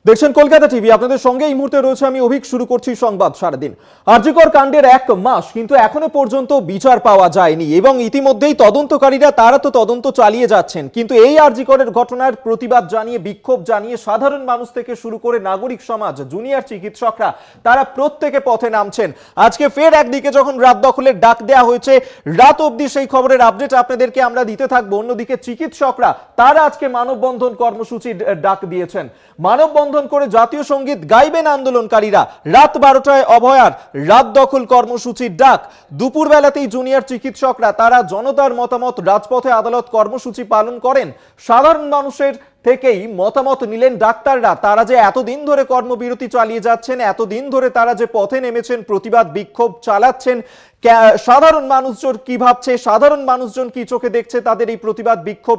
দেখছেন কলকাতা টিভি, আপনাদের সঙ্গে এই মুহূর্তে রয়েছে আমি অভিক। শুরু করছি সংবাদ সারাদিন। আরজিকর কাণ্ডের 1 মাস কিন্তু এখনো পর্যন্ত বিচার পাওয়া যায়নি এবং ইতিমধ্যেই তদন্তকারীরা তারা তো তদন্ত চালিয়ে যাচ্ছেন, কিন্তু এই আরজিকরের ঘটনার প্রতিবাদ জানিয়ে, বিক্ষোভ জানিয়ে সাধারণ মানুষ থেকে শুরু করে নাগরিক সমাজ, জুনিয়র চিকিৎসকরা তারা প্রত্যেকে পথে নামছেন। আজকে ফের একদিকে যখন রাত দখলের ডাক দেওয়া হয়েছে, রাত অবধি সেই খবরের আপডেট আপনাদেরকে আমরা দিতে থাকবো। অন্যদিকে চিকিৎসকরা তারা আজকে মানববন্ধন কর্মসূচির ডাক দিয়েছেন। মানববন্ধন করে জাতীয় সঙ্গীত গাইবেন আন্দোলনকারীরা। রাত 12টায় অভয়ার রাত দখল কর্মসূচির ডাক। দুপুর বেলাতেই জুনিয়র চিকিৎসকরা তারা জনতার মতামত রাজপথে আদালত কর্মসূচি পালন করেন। সাধারণ মানুষের থেকেই মতামত নিলেন ডাক্তাররা। তারা যে এতদিন ধরে কর্মবিরতি চালিয়ে যাচ্ছেন, এতদিন ধরে তারা যে পথে নেমেছেন, প্রতিবাদ বিক্ষোভ চালাচ্ছেন, সাধারণ মানুষজন কি ভাবছে, সাধারণ মানুষজন কি চোখে দেখছে তাদের এই প্রতিবাদ বিক্ষোভ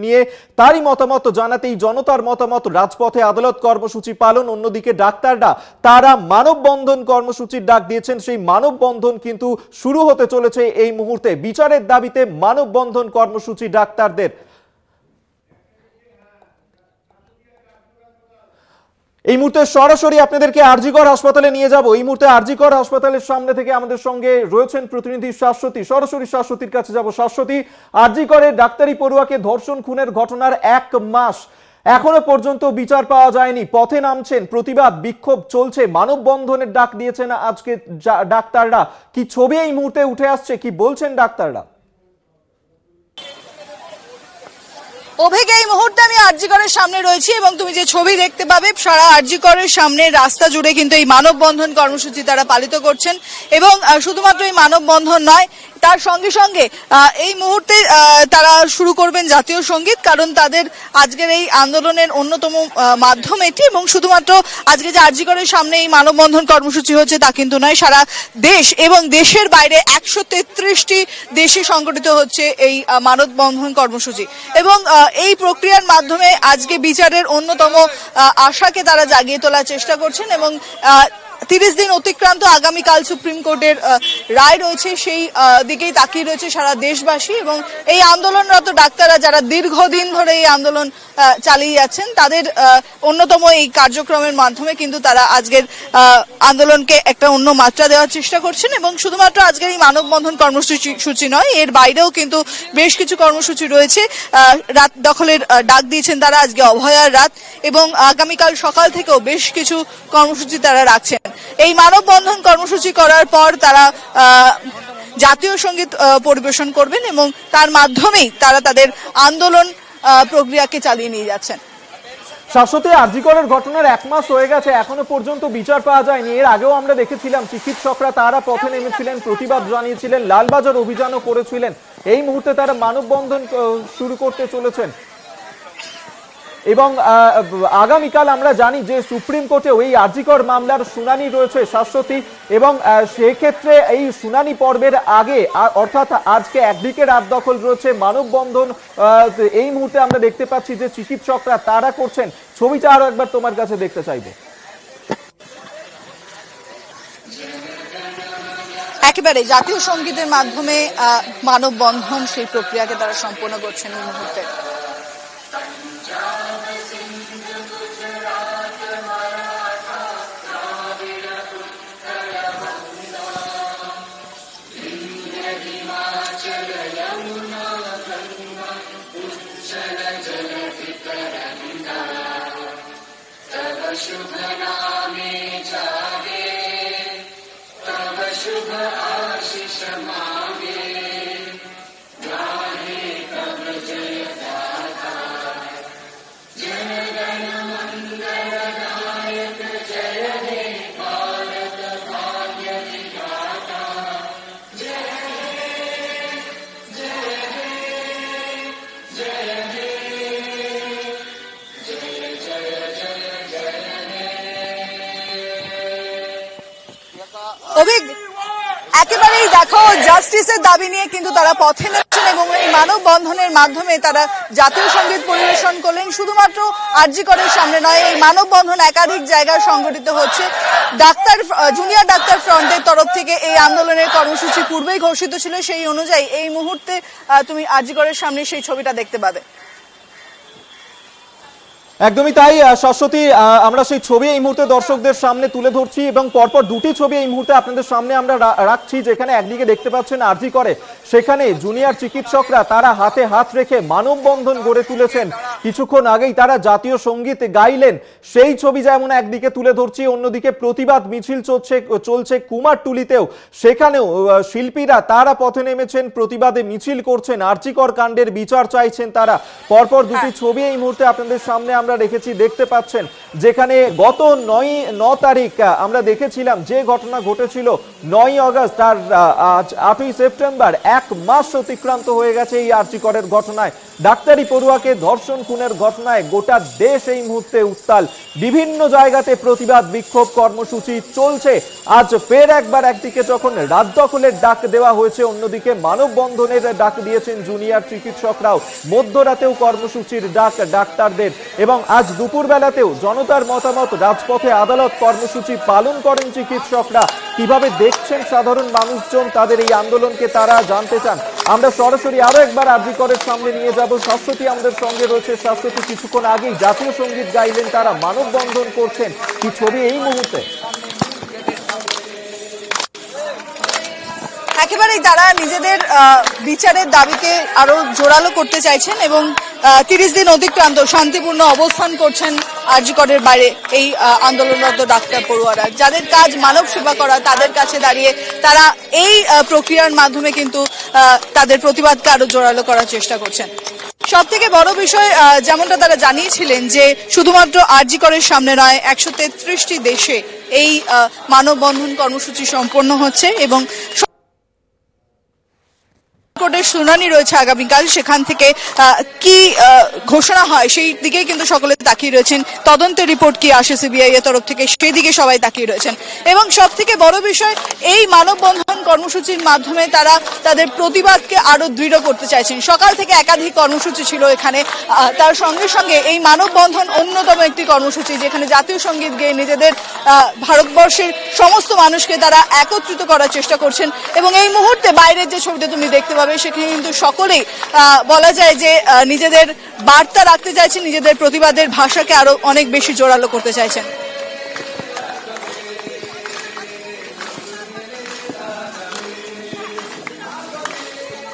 নিয়ে, তারই মতামত জানাতেই জনতার মতামত রাজপথে আদালত কর্মসূচি পালন। অন্যদিকে ডাক্তাররা তারা মানববন্ধন কর্মসূচির ডাক দিয়েছেন। সেই মানববন্ধন কিন্তু শুরু হতে চলেছে এই মুহূর্তে। বিচারের দাবিতে মানববন্ধন কর্মসূচি ডাক্তারদের। এই মুহূর্তে সরাসরি আপনাদেরকে আরজিকর হাসপাতালে নিয়ে যাব। এই মুহূর্তে আরজিকর হাসপাতালের সামনে থেকে আমাদের সঙ্গে রয়েছেন প্রতিনিধি শাশ্বতী। সরাসরি শাশ্বতীর কাছে যাব। শাশ্বতী, আরজিকরে ডাক্তারি পড়ুয়াকে ধর্ষণ খুনের ঘটনার 1 মাস এখনো পর্যন্ত বিচার পাওয়া যায়নি। পথে নামছেন, প্রতিবাদ বিক্ষোভ চলছে, মানববন্ধনের ডাক দিয়েছেন আজকে ডাক্তাররা। কি ছবি এই মুহূর্তে উঠে আসছে, কি বলছেন ডাক্তাররা? অভিজ্ঞ, এই মুহূর্তে আমি আরজিকরের সামনে রয়েছি এবং তুমি যে ছবি দেখতে পাবে, সারা আরজিকরের সামনে রাস্তা জুড়ে কিন্তু এই মানববন্ধন কর্মসূচি তারা পালিত করছেন। এবং শুধুমাত্র এই মানববন্ধন নয়, তার সঙ্গে সঙ্গে এই মুহূর্তে তারা শুরু করবেন জাতীয় সঙ্গীত, কারণ তাদের আজকের এই আন্দোলনের অন্যতম মাধ্যম এটি। এবং শুধুমাত্র আজকে যে আরজিকরের সামনে এই মানববন্ধন কর্মসূচি হচ্ছে তা কিন্তু নয়, সারা দেশ এবং দেশের বাইরে 133টি দেশে সংগঠিত হচ্ছে এই মানববন্ধন কর্মসূচি। এবং এই প্রক্রিয়ার মাধ্যমে আজকে বিচারের অন্যতম আশাকে তারা জাগিয়ে তোলার চেষ্টা করছেন। এবং 30 দিন অতিক্রান্ত, আগামীকাল সুপ্রিম কোর্টের রায় রয়েছে, সেই দিকেই তাকিয়ে রয়েছে সারা দেশবাসী। এবং এই আন্দোলনরত ডাক্তাররা যারা দীর্ঘদিন ধরে এই আন্দোলন চালিয়ে যাচ্ছেন, তাদের অন্যতম এই কার্যক্রমের মাধ্যমে কিন্তু তারা আজকের আন্দোলনকে একটা অন্য মাত্রা দেওয়ার চেষ্টা করছেন। এবং শুধুমাত্র আজকের এই মানববন্ধন কর্মসূচি নয়, এর বাইরেও কিন্তু বেশ কিছু কর্মসূচি রয়েছে। রাত দখলের ডাক দিয়েছেন তারা, আজকে অভয়ার রাত, এবং আগামীকাল সকাল থেকেও বেশ কিছু কর্মসূচি তারা রাখছেন। এই মানববন্ধন কর্মসূচি করার পর তারা জাতীয় সঙ্গীত পরিবেশন করবেন এবং তার মাধ্যমেই তারা তাদের আন্দোলন প্রক্রিয়াকে চালিয়ে নিয়ে যাচ্ছেন। শাশ্বতী, আরজিকরের ঘটনার 1 মাস হয়ে গেছে, এখনো পর্যন্ত বিচার পাওয়া যায়নি। এর আগেও আমরা দেখেছিলাম চিকিৎসকরা তারা পথে নেমেছিলেন, প্রতিবাদ জানিয়েছিলেন, লালবাজার অভিযানও করেছিলেন। এই মুহূর্তে তারা মানববন্ধন শুরু করতে চলেছেন। এবং আগামীকাল আমরা জানি যে সুপ্রিম কোর্টে ওই আরজিকর মামলার শুনানি রয়েছে শাশ্বতী। এবং সেক্ষেত্রে এই শুনানি পর্বের আগে, অর্থাৎ আজকে একদিকে রাত দখল রয়েছে, মানববন্ধন এই মুহূর্তে আমরা দেখতে পাচ্ছি যে চিকিৎসকরা তারা করছেন। ছবিটা আরো একবার তোমার কাছে দেখতে চাইবো। একেবারে জাতীয় সঙ্গীতের মাধ্যমে মানববন্ধন সেই প্রক্রিয়াকে তারা সম্পন্ন করছেন এই মুহূর্তে। शुभ नामे जागे, तब शुभ आशीष मांगे, गाहे तब जय गाथा, जय गण मंगल नायक, जय हे भारत भाग्य विधाता, जय हे जय हे जय हे जय जय जय অভিক, একেবারেই দেখো, জাস্টিসের দাবি নিয়ে কিন্তু তারা পথে নেমেছেন এবং এই মানববন্ধনের মাধ্যমে তারা জাতীয় সঙ্গীত পরিবেশন করলেন। শুধুমাত্র আরজিকরের সামনে নয়, এই মানববন্ধন একাধিক জায়গায় সংগঠিত হচ্ছে। জুনিয়র ডাক্তার ফ্রন্টের তরফ থেকে এই আন্দোলনের কর্মসূচি পূর্বেই ঘোষিত ছিল, সেই অনুযায়ী এই মুহূর্তে তুমি আরজিকরের সামনে সেই ছবিটা দেখতে পাবে। একদমই তাই শাশ্বতী, আমরা সেই ছবি এই মুহূর্তে দর্শকদের সামনে তুলে ধরছি এবং পরপর দুটি ছবি এই মুহূর্তে আপনাদের সামনে আমরা রাখছি, যেখানে একদিকে দেখতে পাচ্ছেন আরজি করে সেখানে জুনিয়র চিকিৎসকরা তারা হাতে হাত রেখে মানববন্ধন গড়ে তুলেছেন। কিছুক্ষণ আগেই তারা জাতীয় সঙ্গীত গাইলেন, সেই ছবি যেমন একদিকে তুলে ধরছি, অন্যদিকে প্রতিবাদ মিছিল চলছে কুমারটুলিতেও, সেখানেও শিল্পীরা তারা পথে নেমেছেন, প্রতিবাদে মিছিল করছেন, আরজি কর কাণ্ডের বিচার চাইছেন তারা। পরপর দুটি ছবি এই মুহূর্তে আপনাদের সামনে আমরা রেখেছি, দেখতে পাচ্ছেন যেখানে গত 9 তারিখ আমরা দেখেছিলাম যে ঘটনা ঘটেছিল 9 আগস্ট আর আজ 8ই সেপ্টেম্বর, 1 মাস অতিক্রান্ত হয়ে গেছে এই আরজি করের ঘটনায়। ডাক্তারি পড়ুয়াকে ধর্ষণ খুনের ঘটনায় গোটা দেশ এই মুহূর্তে উত্তাল, বিভিন্ন জায়গাতে প্রতিবাদ বিক্ষোভ কর্মসূচি চলছে। আজ ফের একবার একদিকে যখন রাত দখলের ডাক দেওয়া হয়েছে, অন্যদিকে মানববন্ধনের ডাক দিয়েছেন জুনিয়র চিকিৎসকরাও, মধ্যরাতেও কর্মসূচির ডাক ডাক্তারদের, এবং আজ দুপুর বেলাতেও জনতার মতামত রাজপথে আদালত কর্মসূচি পালন করেন চিকিৎসকরা। কিভাবে দেখছেন সাধারণ মানুষজন তাদের এই আন্দোলনকে, তারা জানতে চান। আমরা সরাসরি আরো একবার আরজি করের সামনে নিয়ে যাব, শাশ্বতী আমাদের সঙ্গে রয়েছে। শাশ্বতী, কিছুক্ষণ আগেই জাতীয় সঙ্গীত গাইলেন তারা, মানববন্ধন করছেন, কি ছবি এই মুহূর্তে? একেবারেই তারা নিজেদের বিচারের দাবিকে আরো জোরালো করতে চাইছেন এবং 30 দিন অতিক্রান্ত শান্তিপূর্ণ অবস্থান করছেন আরজি করের বাইরে এই আন্দোলনরত ডাক্তার পড়ুয়ারা, যাদের কাজ মানব সেবা করা। তাদের কাছে দাঁড়িয়ে তারা এই প্রক্রিয়ার মাধ্যমে কিন্তু তাদের প্রতিবাদকে আরো জোরালো করার চেষ্টা করছেন। সব থেকে বড় বিষয় যেমনটা তারা জানিয়েছিলেন যে শুধুমাত্র আরজি করের সামনে নয়, 133টি দেশে এই মানববন্ধন কর্মসূচি সম্পন্ন হচ্ছে এবং কোর্টের শুনানি রয়েছে আগামীকাল। সেখান থেকে কি ঘোষণা হয় সেই দিকেই কিন্তু সকলে তাকিয়ে রয়েছেন। তদন্তের রিপোর্ট কি আসে সিবিআই এর তরফ থেকে, সেই দিকে সবাই তাকিয়ে রয়েছেন। এবং সব থেকে বড় বিষয়, এই মানববন্ধন কর্মসূচির মাধ্যমে তারা তাদের প্রতিবাদকে আরো দৃঢ় করতে চাইছেন। সকাল থেকে একাধিক কর্মসূচি ছিল এখানে, তার সঙ্গে সঙ্গে এই মানববন্ধন অন্যতম একটি কর্মসূচি, যেখানে জাতীয় সঙ্গীত গেয়ে নিজেদের ভারতবর্ষের সমস্ত মানুষকে তারা একত্রিত করার চেষ্টা করছেন। এবং এই মুহূর্তে বাইরের যে ছবিটা তুমি দেখতে পাবে, সেখানে কিন্তু সকলেই বলা যায় যে নিজেদের বার্তা রাখতে চাইছেন, নিজেদের প্রতিবাদের ভাষাকে আরো অনেক বেশি জোরালো করতে চাইছেন।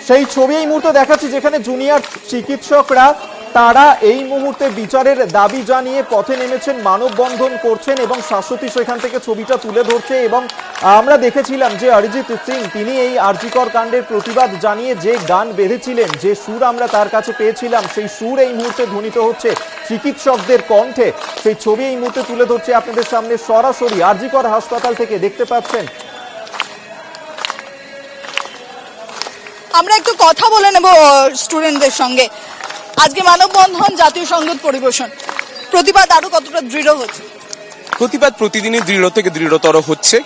সেই ছবি এই মুহূর্তে দেখাচ্ছি, যেখানে জুনিয়র চিকিৎসকরা তারা এই মুহূর্তে বিচারের দাবি জানিয়ে পথে নেমেছেন, মানববন্ধন করছেন এবং শাশ্বতী সেখান থেকে ছবিটা তুলে ধরছে। এবং আমরা দেখেছিলাম যে অরিজিৎ সিং তিনি এই আরজি কর কাণ্ডের প্রতিবাদ জানিয়ে যে গান বেঁধেছিলেন, যে সুর আমরা তার কাছে পেয়েছিলাম, সেই সুর এই মুহূর্তে ধ্বনিত হচ্ছে চিকিৎসকদের কণ্ঠে। সেই ছবি এই মুহূর্তে তুলে ধরছে আপনাদের সামনে সরাসরি আরজি কর হাসপাতাল থেকে, দেখতে পাচ্ছেন। আমরা একটু কথা বলে নেব স্টুডেন্টদের সঙ্গে। আজকে মানববন্ধন, জাতীয় সঙ্গীত পরিবেশন, প্রতিবাদ আরো কতটা দৃঢ় হচ্ছে? প্রতিবাদ প্রতিদিনই দৃঢ় থেকে দৃঢ়তর হচ্ছে।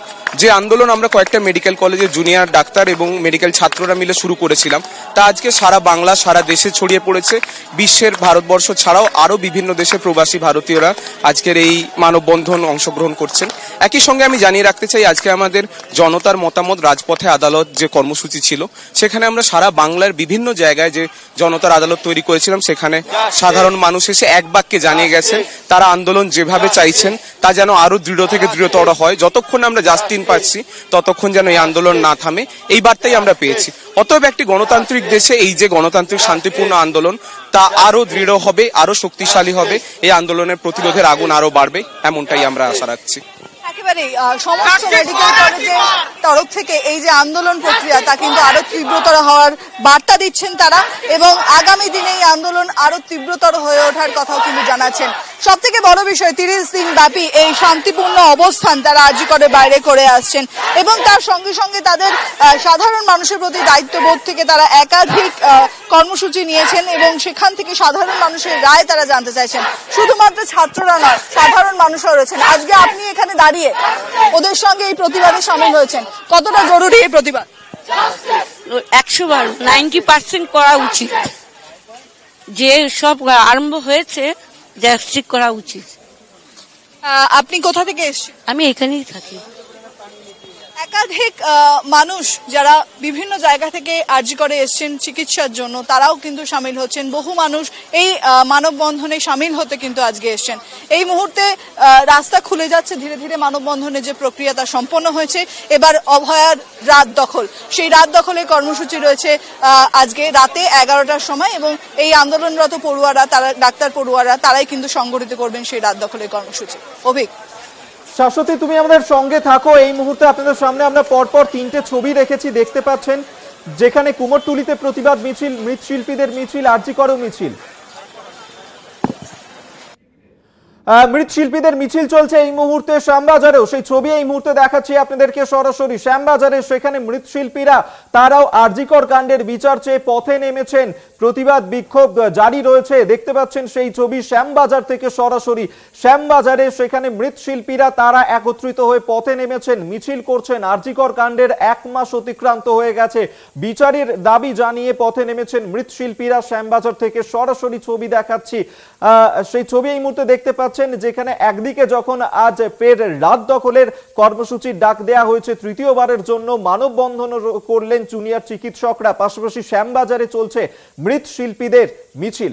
যে আন্দোলন আমরা কয়েকটা মেডিকেল কলেজের জুনিয়র ডাক্তার এবং মেডিকেল ছাত্ররা মিলে শুরু করেছিলাম, তা আজকে সারা বাংলা, সারা দেশে ছড়িয়ে পড়েছে। বিশ্বের, ভারতবর্ষ ছাড়াও আরো বিভিন্ন দেশে প্রবাসী ভারতীয়রা আজকের এই মানববন্ধন অংশগ্রহণ করছেন। একই সঙ্গে আমি জানিয়ে রাখতে চাই, আজকে আমাদের জনতার মতামত রাজপথে আদালত যে কর্মসূচি ছিল, সেখানে আমরা সারা বাংলার বিভিন্ন জায়গায় যে জনতার আদালত তৈরি করেছিলাম, সেখানে সাধারণ মানুষ এসে এক বাক্যে জানিয়ে গেছেন তারা আন্দোলন যেভাবে চাইছেন তা যেন আরো দৃঢ় থেকে দৃঢ়তর হয়। যতক্ষণ আমরা জাস্টিস পাচ্ছি ততক্ষণ যেন এই আন্দোলন না থামে, এই বার্তাই আমরা পেয়েছি। অতএব একটি গণতান্ত্রিক দেশে এই যে গণতান্ত্রিক শান্তিপূর্ণ আন্দোলন, তা আরো দৃঢ় হবে, আরো শক্তিশালী হবে, এই আন্দোলনের প্রতিরোধের আগুন আরো বাড়বে, এমনটাই আমরা আশা রাখছি। একেবারেই সমস্ত মেডিকেল কলেজের তরফ থেকে এই যে আন্দোলন প্রক্রিয়া, তা কিন্তু আরো তীব্রতর হওয়ার বার্তা দিচ্ছেন তারা, এবং আগামী দিনে এই আন্দোলন আরো তীব্রতর হয়ে ওঠার কথাও কিন্তু জানাচ্ছেন। সব থেকে বড় বিষয়, 30 দিন ব্যাপী এই শান্তিপূর্ণ অবস্থান তারা আরজি করের বাইরে করে আসছেন এবং তার সঙ্গে সঙ্গে তাদের সাধারণ মানুষের প্রতি দায়িত্ববোধ থেকে তারা একাধিক কর্মসূচি নিয়েছেন এবং সেখান থেকে সাধারণ মানুষের রায় তারা জানতে চাইছেন। শুধুমাত্র ছাত্ররা নয়, সাধারণ মানুষও রয়েছেন। আজকে আপনি এখানে দাঁড়িয়ে ওদের সঙ্গে এই প্রতিবাদে সামিল হয়েছেন, কতটা জরুরি এই প্রতিবাদ? 100 বার 90% করা উচিত। যে সব আরম্ভ হয়েছে জাস্টিস করা উচিত। আপনি কোথা থেকে এসেছেন? আমি এখানেই থাকি। একাধিক মানুষ যারা বিভিন্ন জায়গা থেকে আরজি করে এসছেন চিকিৎসার জন্য, তারাও কিন্তু সামিল হচ্ছেন। বহু মানুষ এই মানববন্ধনে সামিল হতে কিন্তু আজকে এসছেন। এই মুহূর্তে রাস্তা খুলে যাচ্ছে ধীরে ধীরে, মানববন্ধনের যে প্রক্রিয়া তা সম্পন্ন হয়েছে। এবার অভয়ার রাত দখল, সেই রাত দখলের কর্মসূচি রয়েছে আজকে রাতে 11টার সময়, এবং এই আন্দোলনরত পড়ুয়ারা, তারা ডাক্তার পড়ুয়ারা, তারাই কিন্তু সংগঠিত করবেন সেই রাত দখলের কর্মসূচি। অভিক, শাশ্বতী, তুমি আমাদের সঙ্গে থাকো। এই মুহূর্তে আপনাদের সামনে আমরা পরপর 3টে ছবি রেখেছি, দেখতে পাচ্ছেন, যেখানে কুমোরটুলিতে প্রতিবাদ মিছিল, মৃৎশিল্পীদের মিছিল, আরজি করও মিছিল। মৃৎশিল্পীদের মিছিল চলছে এই মুহূর্তে শ্যামবাজারেও, সেই ছবি এই মুহূর্তে দেখাচ্ছি আপনাদেরকে সরাসরি। শ্যামবাজারে সেখানে মৃৎশিল্পীরা তারাও আরজিকর কাণ্ডের বিচার চেয়ে পথে নেমেছেন, প্রতিবাদ বিক্ষোভ জারি রয়েছে। দেখতে পাচ্ছেন সেই ছবি শ্যামবাজার থেকে সরাসরি। শ্যামবাজারে সেখানে মৃৎশিল্পীরা তারা একত্রিত হয়ে পথে নেমেছেন, মিছিল করছেন। আরজিকর কাণ্ডের 1 মাস অতিক্রান্ত হয়ে গেছে, বিচারের দাবি জানিয়ে পথে নেমেছেন মৃৎশিল্পীরা। শ্যামবাজার থেকে সরাসরি ছবি দেখাচ্ছি, সেই ছবি এই মুহূর্তে দেখতে পাচ্ছেন, যেখানে একদিকে যখন আজ ফের রাত দখলের কর্মসূচির ডাক দেয়া হয়েছে, তৃতীয়বারের জন্য মানববন্ধন করলেন জুনিয়র চিকিৎসকরা, পাশাপাশি শ্যামবাজারে চলছে মৃৎশিল্পীদের মিছিল।